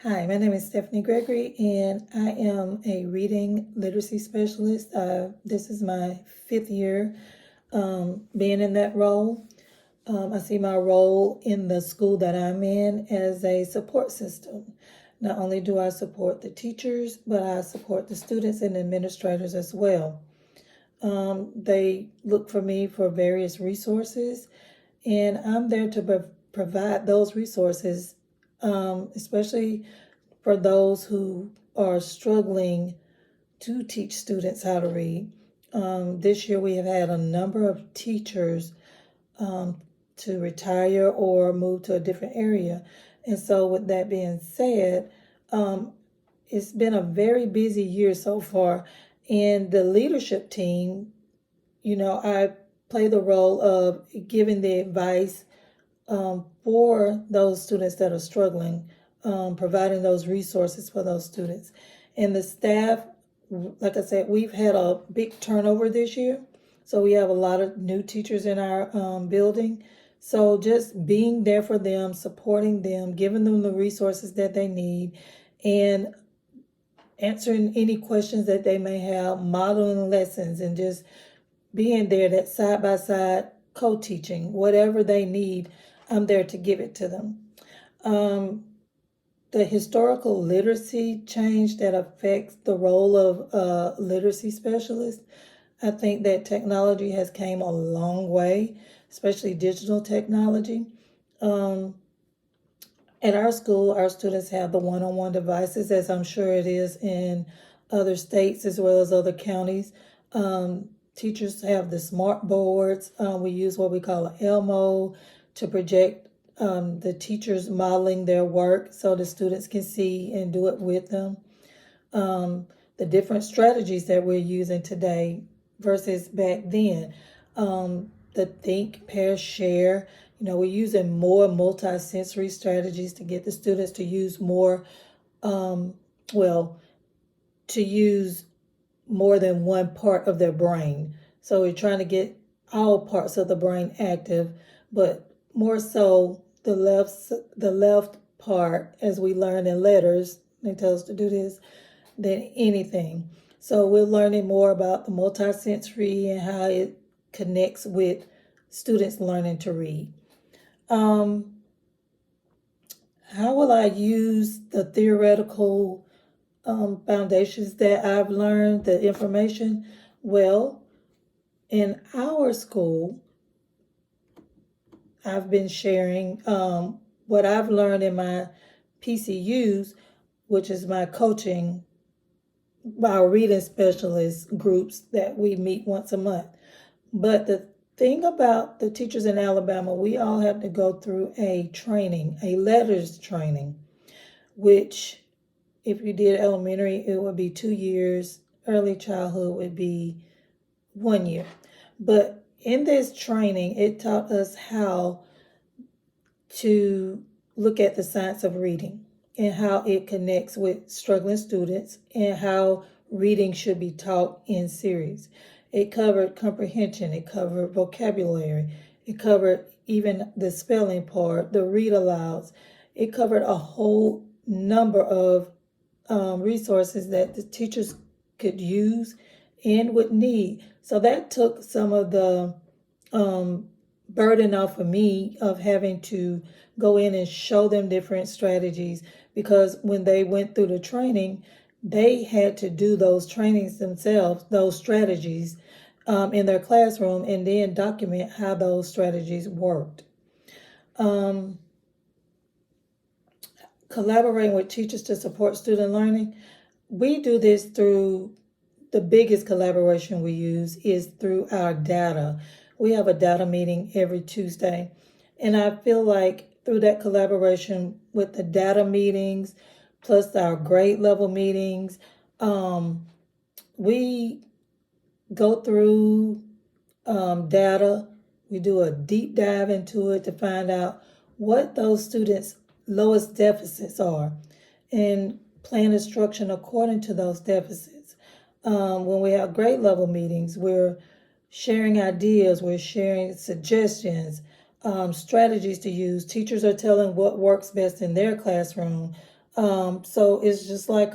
Hi, my name is Stephanie Gregory, and I am a reading literacy specialist. This is my fifth year being in that role. I see my role in the school that I'm in as a support system. Not only do I support the teachers, but I support the students and administrators as well. They look for me for various resources, and I'm there to provide those resources, especially for those who are struggling to teach students how to read. This year we have had a number of teachers to retire or move to a different area. And so, with that being said, it's been a very busy year so far. And the leadership team, I play the role of giving the advice for those students that are struggling, providing those resources for those students. And the staff, like I said, we've had a big turnover this year. So we have a lot of new teachers in our building. So just being there for them, supporting them, giving them the resources that they need, and answering any questions that they may have, modeling lessons, and just being there, that side by side co-teaching, whatever they need, I'm there to give it to them. The historical literacy change that affects the role of literacy specialist, I think that technology has came a long way, especially digital technology. Um, at our school, our students have the one-on-one devices, as I'm sure it is in other states as well as other counties. Teachers have the smart boards. We use what we call an Elmo to project the teachers modeling their work so the students can see and do it with them. The different strategies that we're using today versus back then. The think, pair, share. We're using more multi-sensory strategies to get the students to use more, to use more than one part of their brain. So we're trying to get all parts of the brain active, but more so the left part, as we learn in letters, they tell us to do this, than anything. So we're learning more about the multisensory and how it connects with students learning to read. Um, how will I use the theoretical foundations that I've learned, the information? Well, in our school, I've been sharing what I've learned in my PCUs, which is my coaching, our reading specialist groups that we meet once a month. But the thing about the teachers in Alabama, we all have to go through a training, a letters training, which if you did elementary, it would be 2 years. Early childhood would be 1 year. But in this training, it taught us how to look at the science of reading and how it connects with struggling students and how reading should be taught in series. It covered comprehension, it covered vocabulary, it covered even the spelling part, the read alouds. It covered a whole number of resources that the teachers could use and would need. So that took some of the burden off of me of having to go in and show them different strategies, because when they went through the training, they had to do those trainings themselves, those strategies in their classroom, and then document how those strategies worked. Collaborating with teachers to support student learning. We do this through the biggest collaboration we use is through our data. We have a data meeting every Tuesday. And I feel like through that collaboration with the data meetings, plus our grade level meetings, we go through data. We do a deep dive into it to find out what those students' lowest deficits are and plan instruction according to those deficits. When we have grade level meetings, we're sharing ideas, we're sharing suggestions, strategies to use. Teachers are telling what works best in their classroom. So it's just like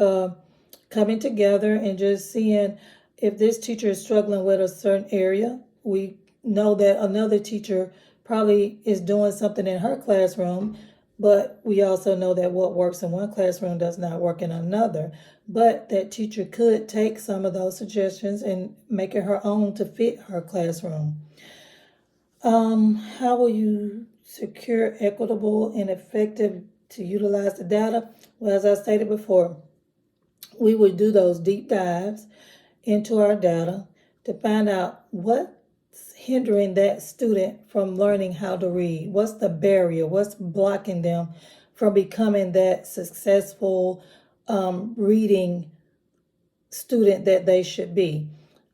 coming together and just seeing if this teacher is struggling with a certain area. We know that another teacher probably is doing something in her classroom, but we also know that what works in one classroom does not work in another. But that teacher could take some of those suggestions and make it her own to fit her classroom. How will you secure equitable and effective to utilize the data? Well, as I stated before, we would do those deep dives into our data to find out what's hindering that student from learning how to read. What's the barrier? What's blocking them from becoming that successful reading student that they should be?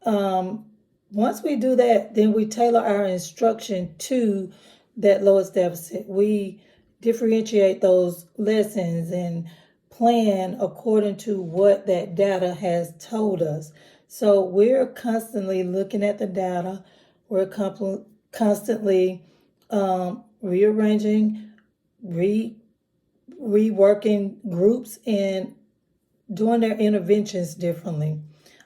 Once we do that, then we tailor our instruction to that lowest deficit. We differentiate those lessons and plan according to what that data has told us. So we're constantly looking at the data. We're constantly rearranging, reworking groups and doing their interventions differently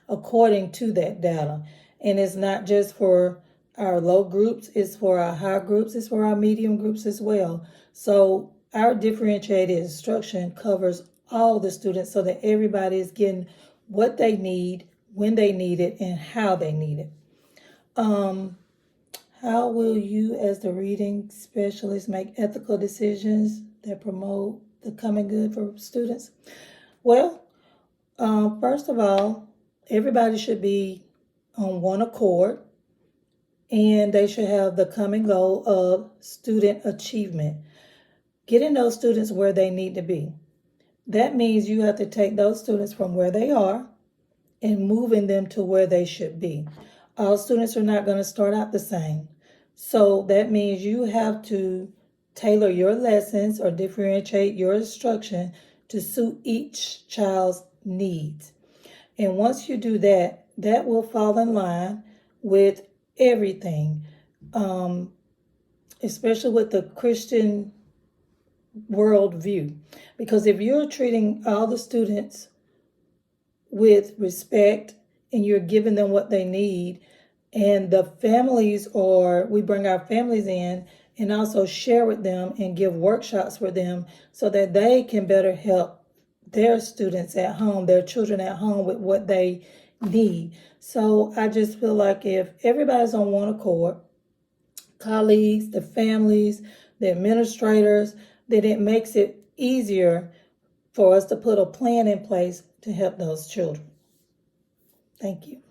according to that data. And it's not just for our low groups, it's for our high groups, it's for our medium groups as well. So our differentiated instruction covers all the students so that everybody is getting what they need, when they need it, and how they need it. How will you, as the reading specialist, make ethical decisions that promote the common good for students? Well, first of all, everybody should be on one accord, and they should have the common goal of student achievement, getting those students where they need to be. That means you have to take those students from where they are and moving them to where they should be. All students are not going to start out the same. So that means you have to tailor your lessons or differentiate your instruction to suit each child's needs. And once you do that, that will fall in line with everything, especially with the Christian worldview. Because if you're treating all the students with respect and you're giving them what they need, and the families, or we bring our families in and also share with them and give workshops for them so that they can better help their students at home, their children at home with what they need. So I just feel like if everybody's on one accord, colleagues, the families, the administrators, then it makes it easier for us to put a plan in place to help those children. Thank you.